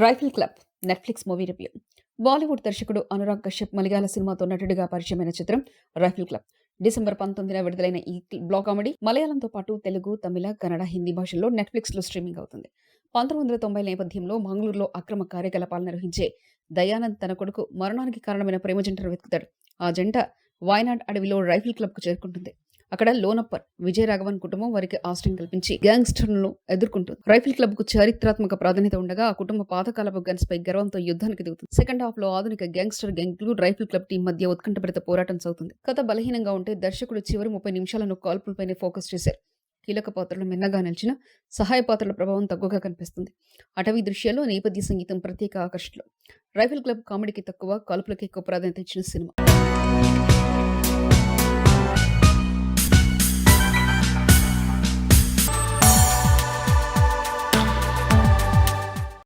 Rifle club Netflix movie review. Bollywood దర్శకుడు అనురాగ్ కశ్యప్ మలయాళ సినిమాతో నటుడిగా పరిచయమైన చిత్రం 'రైఫిల్ క్లబ్'. డిసెంబర్ 19న విడుదలైన ఈ బ్లాక్ కామెడీ మలయాళంతో పాటు తెలుగు, తమిళ, కన్నడ, హిందీ భాషల్లో నెట్‌ఫ్లిక్స్‌లో స్ట్రీమింగ్ అవుతుంది. 1990 నేపథ్యంలో మంగళూరులో అక్రమ కార్యకలాపాలు నిర్వహించే దయానంద్ తన కొడుకు మరణానికి కారణమైన ప్రేమ జంటను వెతుకుతాడు. ఆ జంట వాయనాడ్ అడవిలో రైఫిల్ క్లబ్‌కు చేరుకుంటుంది. అక్కడ లోనప్పర్, విజయరాఘవన్ కుటుంబం వారికి ఆశ్రయం కల్పించి గ్యాంగ్స్టర్లను ఎదుర్కొంటుంది. రైఫిల్ క్లబ్ కు చారిత్రాత్మక ప్రాధాన్యత ఉండగా ఆ కుటుంబ పాతకాలపు గన్స్ పై గర్వంతో యుద్ధానికి దిగుతుంది. సెకండ్ హాఫ్ లో ఆధునిక గ్యాంగ్స్టర్ గ్యాంగ్లు రైఫిల్ క్లబ్ టీం మధ్య ఉత్కంఠభరిత పోరాటం సాగుతుంది. కథ బలహీనంగా ఉంటే దర్శకుడు చివరి 30 నిమిషాలను కాల్పులపైనే ఫోకస్ చేశారు. కీలక పాత్రలు మిన్నగా నిలిచిన సహాయ పాత్రల ప్రభావం తక్కువగా కనిపిస్తుంది. అటవీ దృశ్యాలు, నేపథ్య సంగీతం ప్రత్యేక ఆకర్షణలు. రైఫిల్ క్లబ్ కామెడీకి తక్కువ, కాల్పులకి ఎక్కువ ప్రాధాన్యత ఇచ్చిన సినిమా.